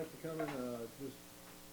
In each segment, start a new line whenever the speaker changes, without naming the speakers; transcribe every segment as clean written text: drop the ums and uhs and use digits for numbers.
thanks for coming. Just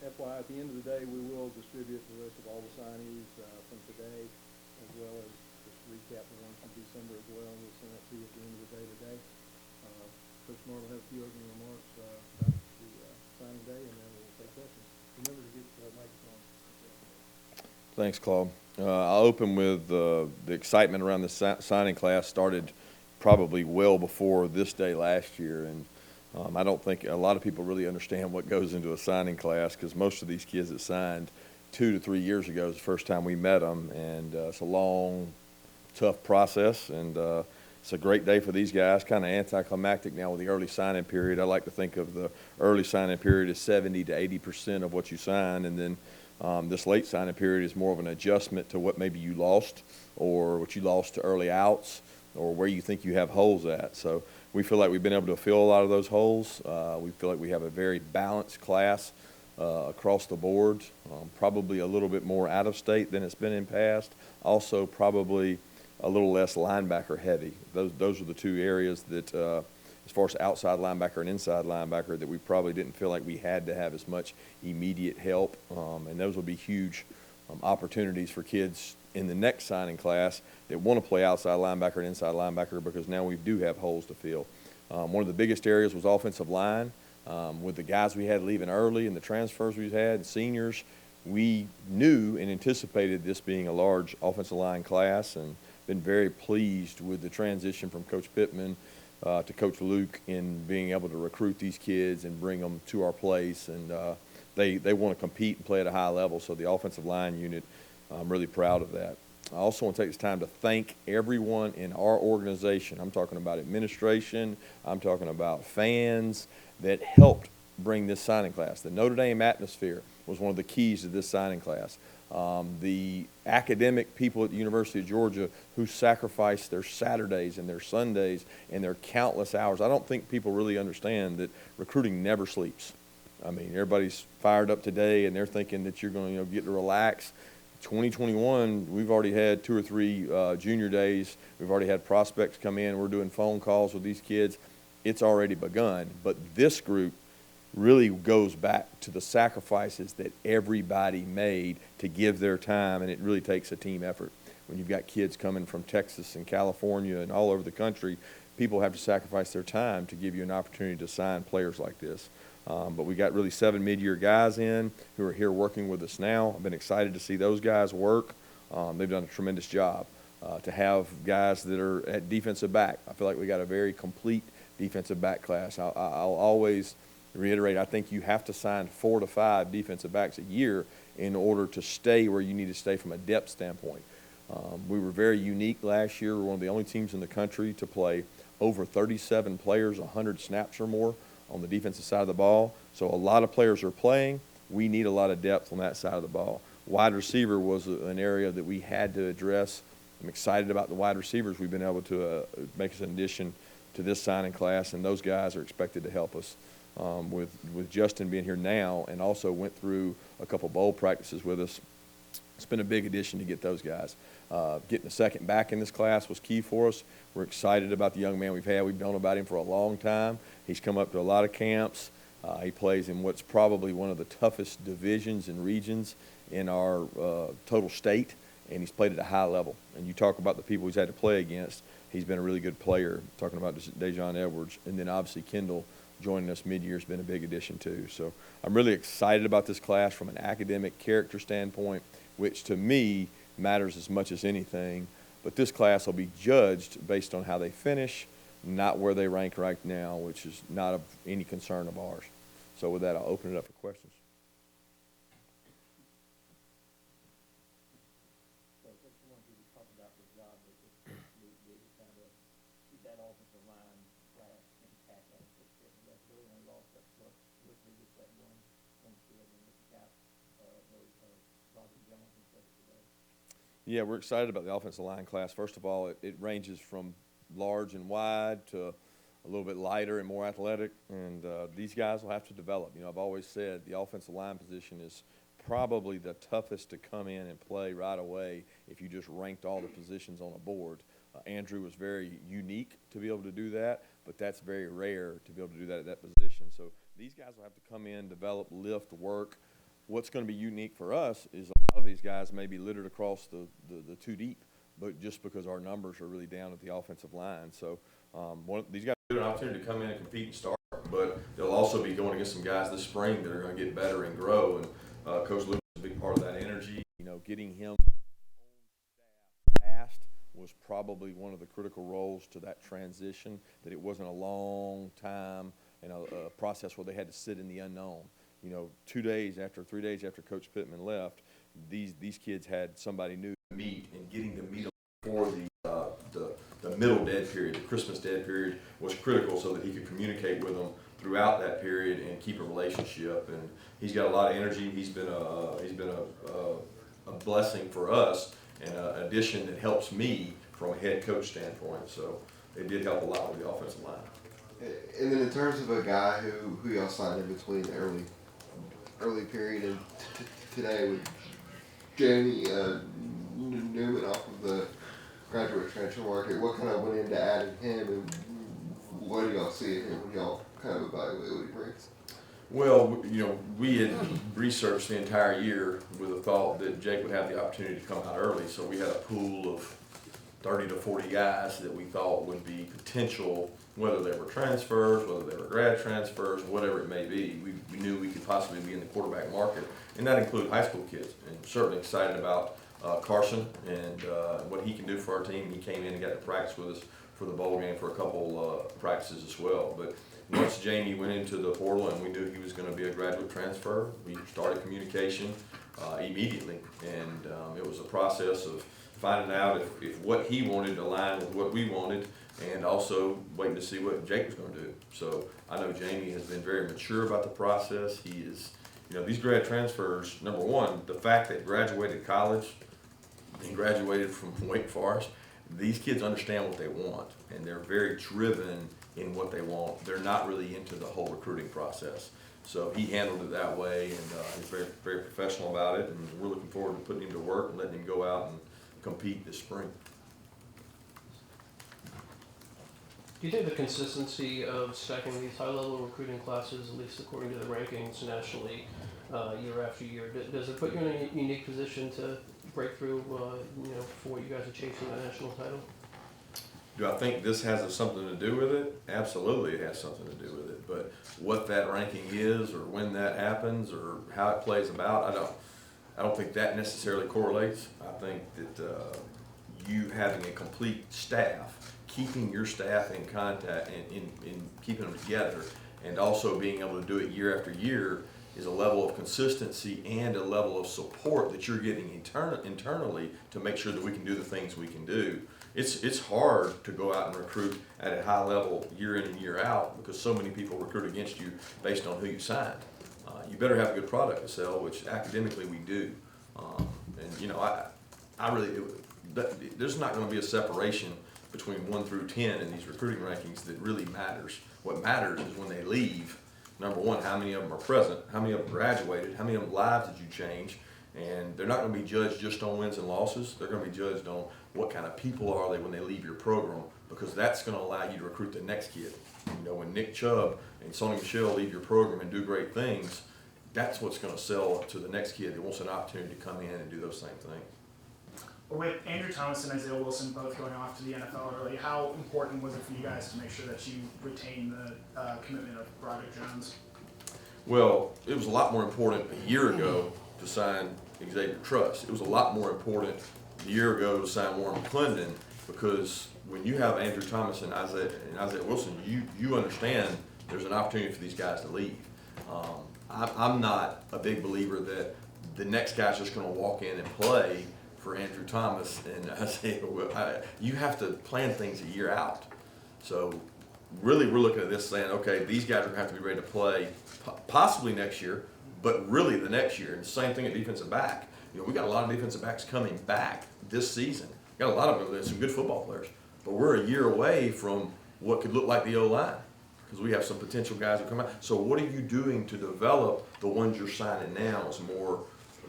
FYI, at the end of the day, we will distribute the list of all the signees from today, as well as just recap the ones from December as well. We'll send that to you at the end of the day today. Coach Smart will have a few opening remarks about the signing day, and then we'll take questions. Remember to get the microphone.
Thanks, Claude. I'll open with the excitement around the signing class started probably well before this day last year, and I don't think a lot of people really understand what goes into a signing class, because most of these kids that signed 2 to 3 years ago is the first time we met them, and it's a long, tough process, and it's a great day for these guys. Kind of anticlimactic now with the early signing period. I like to think of the early signing period as 70 to 80% of what you sign, and then this late signing period is more of an adjustment to what maybe you lost, or what you lost to early outs, or where you think you have holes at. So we feel like we've been able to fill a lot of those holes. We feel like we have a very balanced class across the board, probably a little bit more out of state than it's been in past. Also probably a little less linebacker heavy. Those are the two areas that, as far as outside linebacker and inside linebacker, that we probably didn't feel like we had to have as much immediate help. And those will be huge opportunities for kids in the next signing class that want to play outside linebacker and inside linebacker, because now we do have holes to fill. One of the biggest areas was offensive line. With the guys we had leaving early and the transfers we've had, and seniors, we knew and anticipated this being a large offensive line class, and been very pleased with the transition from Coach Pittman to Coach Luke in being able to recruit these kids and bring them to our place. And they want to compete and play at a high level, so the offensive line unit, I'm really proud of that. I also want to take this time to thank everyone in our organization. I'm talking about administration, I'm talking about fans that helped bring this signing class. The Notre Dame atmosphere was one of the keys to this signing class. The academic people at the University of Georgia who sacrificed their Saturdays and their Sundays and their countless hours. I don't think people really understand that recruiting never sleeps. I mean, everybody's fired up today and they're thinking that you're going to get to relax. 2021, we've already had 2 or 3 junior days. We've already had prospects come in. We're doing phone calls with these kids. It's already begun. But this group really goes back to the sacrifices that everybody made to give their time, and it really takes a team effort. When you've got kids coming from Texas and California and all over the country, people have to sacrifice their time to give you an opportunity to sign players like this. But we got really 7 mid-year guys in who are here working with us now. I've been excited to see those guys work. They've done a tremendous job. To have guys that are at defensive back, I feel like we got a very complete defensive back class. I'll always reiterate, I think you have to sign 4 to 5 defensive backs a year in order to stay where you need to stay from a depth standpoint. We were very unique last year. We were one of the only teams in the country to play over 37 players, 100 snaps or more on the defensive side of the ball. So a lot of players are playing. We need a lot of depth on that side of the ball. Wide receiver was an area that we had to address. I'm excited about the wide receivers we've been able to make as an addition to this signing class, and those guys are expected to help us. With Justin being here now, and also went through a couple bowl practices with us, it's been a big addition to get those guys. Getting a second back in this class was key for us. We're excited about the young man we've had. We've known about him for a long time. He's come up to a lot of camps. He plays in what's probably one of the toughest divisions and regions in our total state, and he's played at a high level. And you talk about the people he's had to play against, he's been a really good player, talking about Dejon Edwards. And then obviously Kendall joining us mid-year has been a big addition too. So I'm really excited about this class from an academic character standpoint, which to me matters as much as anything. But this class will be judged based on how they finish, not where they rank right now, which is not of any concern of ours. So with that, I'll open it up for questions. Yeah, we're excited about the offensive line class. First of all, it ranges from large and wide to a little bit lighter and more athletic, and these guys will have to develop. You know, I've always said the offensive line position is probably the toughest to come in and play right away if you just ranked all the positions on a board. Andrew was very unique to be able to do that, but that's very rare to be able to do that at that position. So These guys will have to come in, develop, lift, work. What's going to be unique for us is a lot of these guys may be littered across the two deep, but just because our numbers are really down at the offensive line. So these guys get an opportunity to come in and compete and start, but they'll also be going against some guys this spring that are going to get better and grow. And Coach Luke is a big part of that energy. You know, getting him fast was probably one of the critical roles to that transition, that it wasn't a long time and a process where they had to sit in the unknown. You know, 3 days after Coach Pittman left, these kids had somebody new to meet, and getting to meet them before the middle dead period, the Christmas dead period, was critical so that he could communicate with them throughout that period and keep a relationship. And he's got a lot of energy. He's been a blessing for us, and an addition that helps me from a head coach standpoint. So it did help a lot with the offensive line.
And then in terms of a guy who y'all signed in between the early period and today with Jamie Newman off of the graduate transfer market, what kind of went into adding him, and what do y'all see in him when y'all kind of evaluate what he brings?
Well, you know, we had researched the entire year with the thought that Jake would have the opportunity to come out early, so we had a pool of 30 to 40 guys that we thought would be potential, whether they were transfers, whether they were grad transfers, whatever it may be. We knew we could possibly be in the quarterback market, and that included high school kids. And certainly excited about Carson and what he can do for our team. He came in and got to practice with us for the bowl game for a couple practices as well. But once Jamie went into the portal and we knew he was going to be a graduate transfer, we started communication immediately, and it was a process of finding out if what he wanted aligned with what we wanted, and also waiting to see what Jake was going to do. So I know Jamie has been very mature about the process. He is, you know, these grad transfers, number one, the fact that graduated college and graduated from Wake Forest, these kids understand what they want, and they're very driven in what they want. They're not really into the whole recruiting process. So he handled it that way, and he's very, very professional about it, and we're looking forward to putting him to work and letting him go out and compete this spring.
Do you think the consistency of stacking these high-level recruiting classes, at least according to the rankings nationally, year after year, does it put you in a unique position to break through, for what you guys are chasing, the national title?
Do I think this has something to do with it? Absolutely, it has something to do with it. But what that ranking is, or when that happens, or how it plays about, I don't think that necessarily correlates. I think that you having a complete staff, keeping your staff in contact and in keeping them together, and also being able to do it year after year, is a level of consistency and a level of support that you're getting internally to make sure that we can do the things we can do. It's hard to go out and recruit at a high level year in and year out, because so many people recruit against you based on who you signed. You better have a good product to sell, which academically we do. And you know, I really, there's not going to be a separation between 1 through 10 in these recruiting rankings that really matters. What matters is when they leave, number one, how many of them are present, how many of them graduated, how many of them lives did you change. And they're not going to be judged just on wins and losses. They're going to be judged on what kind of people are they when they leave your program, because that's going to allow you to recruit the next kid. You know, when Nick Chubb and Sonny Michelle leave your program and do great things, that's what's going to sell to the next kid that wants an opportunity to come in and do those same things.
With Andrew Thomas and Isaiah Wilson both going off to the NFL early, how important was it for you guys to make sure that you retain the commitment of Broderick Jones?
Well, it was a lot more important a year ago to sign Xavier Truss. It was a lot more important a year ago to sign Warren McClendon, because when you have Andrew Thomas and Isaiah Wilson, you understand there's an opportunity for these guys to leave. I'm not a big believer that the next guy's just going to walk in and play for Andrew Thomas and Isaiah. You have to plan things a year out. So really we're looking at this saying, okay, these guys are going to have to be ready to play possibly next year, but really the next year. And the same thing at defensive back. You know, we got a lot of defensive backs coming back this season. Got a lot of them, some good football players. But we're a year away from what could look like the O-line, because we have some potential guys that come out. So what are you doing to develop the ones you're signing now is more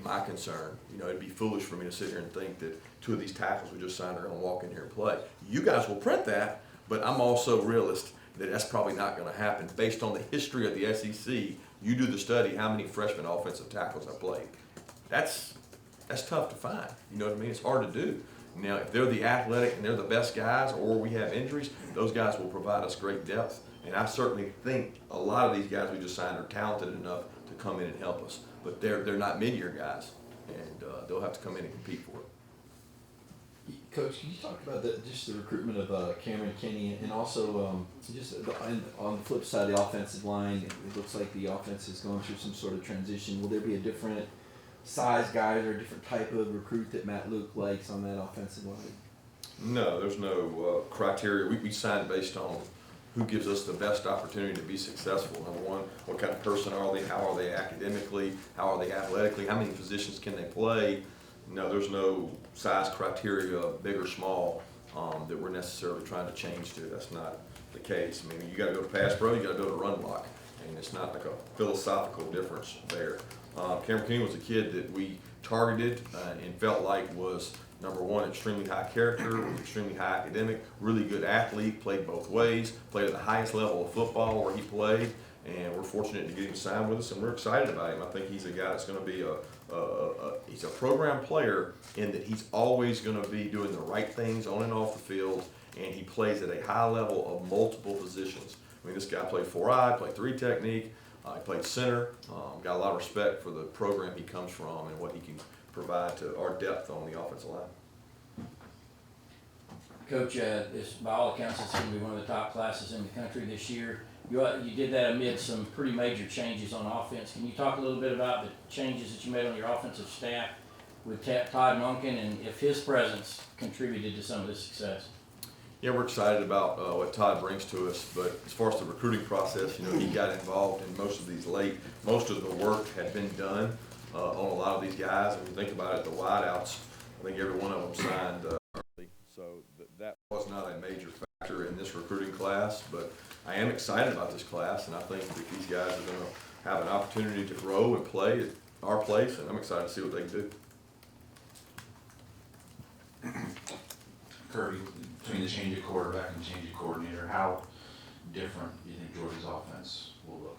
my concern. You know, it'd be foolish for me to sit here and think that 2 of these tackles we just signed are going to walk in here and play. You guys will print that, but I'm also a realist. that that's probably not going to happen. Based on the history of the SEC, you do the study, how many freshman offensive tackles have played. That's tough to find. You know what I mean? It's hard to do. Now, if they're the athletic and they're the best guys, or we have injuries, those guys will provide us great depth. And I certainly think a lot of these guys we just signed are talented enough to come in and help us. But they're not mid-year guys, and they'll have to come in and compete for it.
Coach, can you talk about just the recruitment of Cameron Kinnie, and also on the flip side of the offensive line, it looks like the offense is going through some sort of transition. Will there be a different size guys or a different type of recruit that Matt Luke likes on that offensive line?
No, there's no criteria. We signed based on who gives us the best opportunity to be successful. Number one, what kind of person are they? How are they academically? How are they athletically? How many positions can they play? No, there's no size criteria, big or small, that we're necessarily trying to change to. That's not the case. I mean, you got to go to pass pro, you got to go to run block, and it's not like a philosophical difference there. Cameron Kinnie was a kid that we targeted and felt like was, number one, extremely high character, was extremely high academic, really good athlete, played both ways, played at the highest level of football where he played, and we're fortunate to get him signed with us, and we're excited about him. I think he's a guy that's going to be he's a program player in that he's always going to be doing the right things on and off the field, and he plays at a high level of multiple positions. I mean, this guy played 4-eye, played 3 technique, he played center, got a lot of respect for the program he comes from and what he can provide to our depth on the offensive line.
Coach, this by all accounts it's going to be one of the top classes in the country this year. You did that amid some pretty major changes on offense. Can you talk a little bit about the changes that you made on your offensive staff with Todd Monken, and if his presence contributed to some of this success?
Yeah, we're excited about what Todd brings to us, but as far as the recruiting process, you know, he got involved in most of these late. Most of the work had been done on a lot of these guys, and when you think about it, the wideouts, I think every one of them signed early, so that was not a major factor in this recruiting class, but I am excited about this class, and I think that these guys are going to have an opportunity to grow and play at our place, and I'm excited to see what they can do.
Kirby, between the change of quarterback and change of coordinator, how different do you think Georgia's offense will look?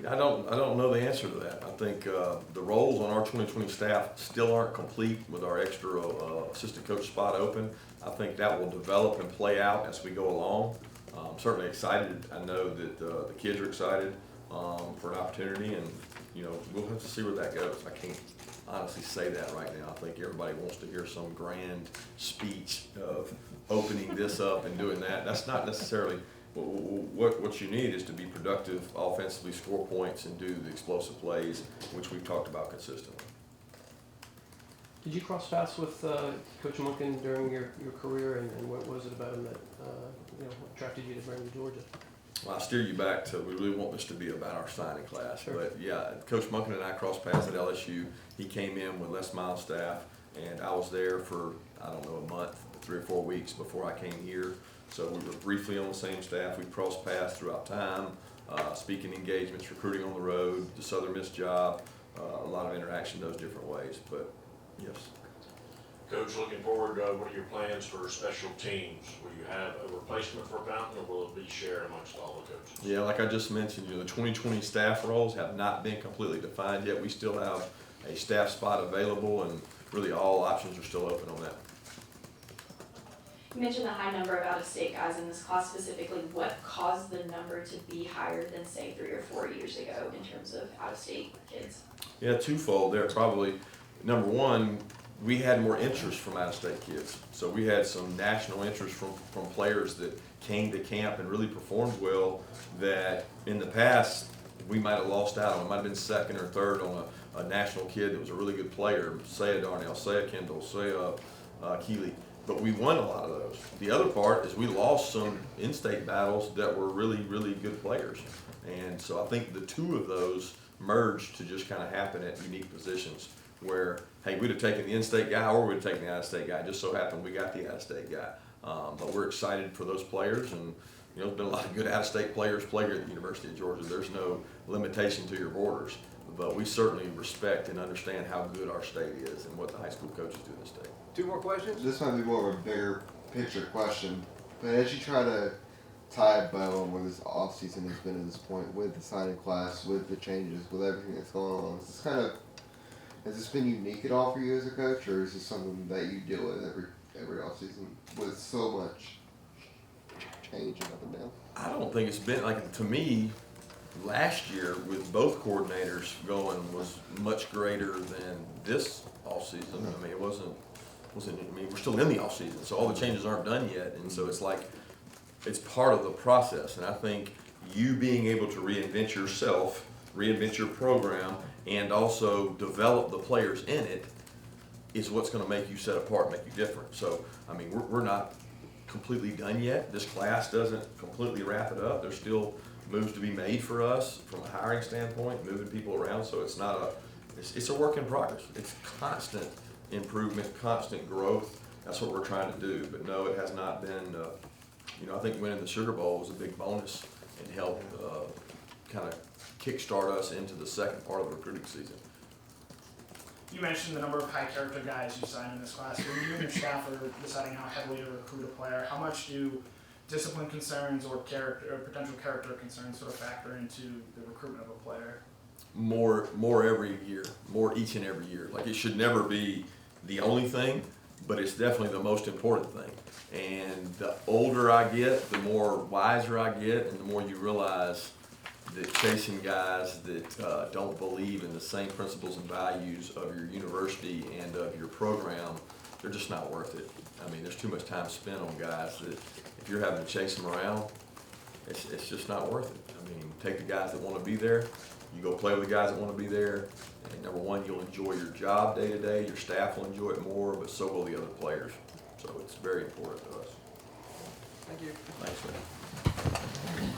I don't know the answer to that. I think the roles on our 2020 staff still aren't complete with our extra assistant coach spot open. I think that will develop and play out as we go along. I'm certainly excited. I know that the kids are excited for an opportunity, and you know, we'll have to see where that goes. I can't honestly say that right now. I think everybody wants to hear some grand speech of opening this up and doing that. That's not necessarily what you need. Is to be productive offensively, score points, and do the explosive plays, which we've talked about consistently.
Did you cross paths with Coach Monken during your career, and what was it about him that attracted you to bring to Georgia?
Well, I'll steer you back to, we really want this to be about our signing class.
Sure.
But yeah, Coach Monken and I crossed paths at LSU. He came in with Les Miles' staff, and I was there for, I don't know, a month, 3 or 4 weeks before I came here. So we were briefly on the same staff. We crossed paths throughout time, speaking engagements, recruiting on the road, the Southern Miss job, a lot of interaction those different ways. But yes.
Coach, looking forward, what are your plans for special teams? Will you have a replacement for Fountain, or will it be shared amongst all the coaches?
Yeah, like I just mentioned, the 2020 staff roles have not been completely defined yet. We still have a staff spot available, and really all options are still open on that.
You mentioned the high number of out-of-state guys in this class specifically. What caused the number to be higher than, say, 3 or 4 years ago in terms of out-of-state kids? Yeah,
twofold there. Probably, number one, we had more interest from out-of-state kids. So we had some national interest from players that came to camp and really performed well that in the past we might have lost out on. It might have been second or third on a national kid that was a really good player, say a Darnell, say a Kendall, say a Keeley. But we won a lot of those. The other part is we lost some in-state battles that were really, really good players. And so I think the two of those merged to just kind of happen at unique positions where, hey, we'd have taken the in-state guy or we'd have taken the out-of-state guy. It just so happened we got the out-of-state guy. But we're excited for those players, and there's been a lot of good out-of-state players play here at the University of Georgia. There's no limitation to your borders. But we certainly respect and understand how good our state is and what the high school coaches do in the state.
2 more questions?
This might be more of a bigger picture question, but as you try to tie a bow on where this off season has been at this point with the signing class, with the changes, with everything that's going on. Is this has this been unique at all for you as a coach, or is this something that you deal with every off season with so much change and up and down?
I don't think it's been, like, to me, last year with both coordinators going was much greater than this offseason. I mean, it wasn't, I mean, we're still in the offseason, so all the changes aren't done yet. And so it's like, it's part of the process. And I think you being able to reinvent yourself, reinvent your program, and also develop the players in it is what's going to make you set apart, make you different. So, I mean, we're not completely done yet. This class doesn't completely wrap it up. There's still moves to be made for us from a hiring standpoint, moving people around. So it's not it's a work in progress. It's constant improvement, constant growth. That's what we're trying to do. But no, it has not been, you know, I think winning the Sugar Bowl was a big bonus and helped kind of kickstart us into the second part of the recruiting season.
You mentioned the number of high character guys you signed in this class. When you and your staff are deciding how heavily to recruit a player, how much do discipline concerns or potential character concerns sort of factor into the recruitment of a player?
More every year, more each and every year. Like, it should never be the only thing, but it's definitely the most important thing. And the older I get, the more wiser I get, and the more you realize that chasing guys that don't believe in the same principles and values of your university and of your program, they're just not worth it. I mean, there's too much time spent on guys that if you're having to chase them around, it's just not worth it. I mean, take the guys that want to be there, you go play with the guys that want to be there, and number one, you'll enjoy your job day to day, your staff will enjoy it more, but so will the other players. So it's very important to us.
Thank you.
Thanks, man.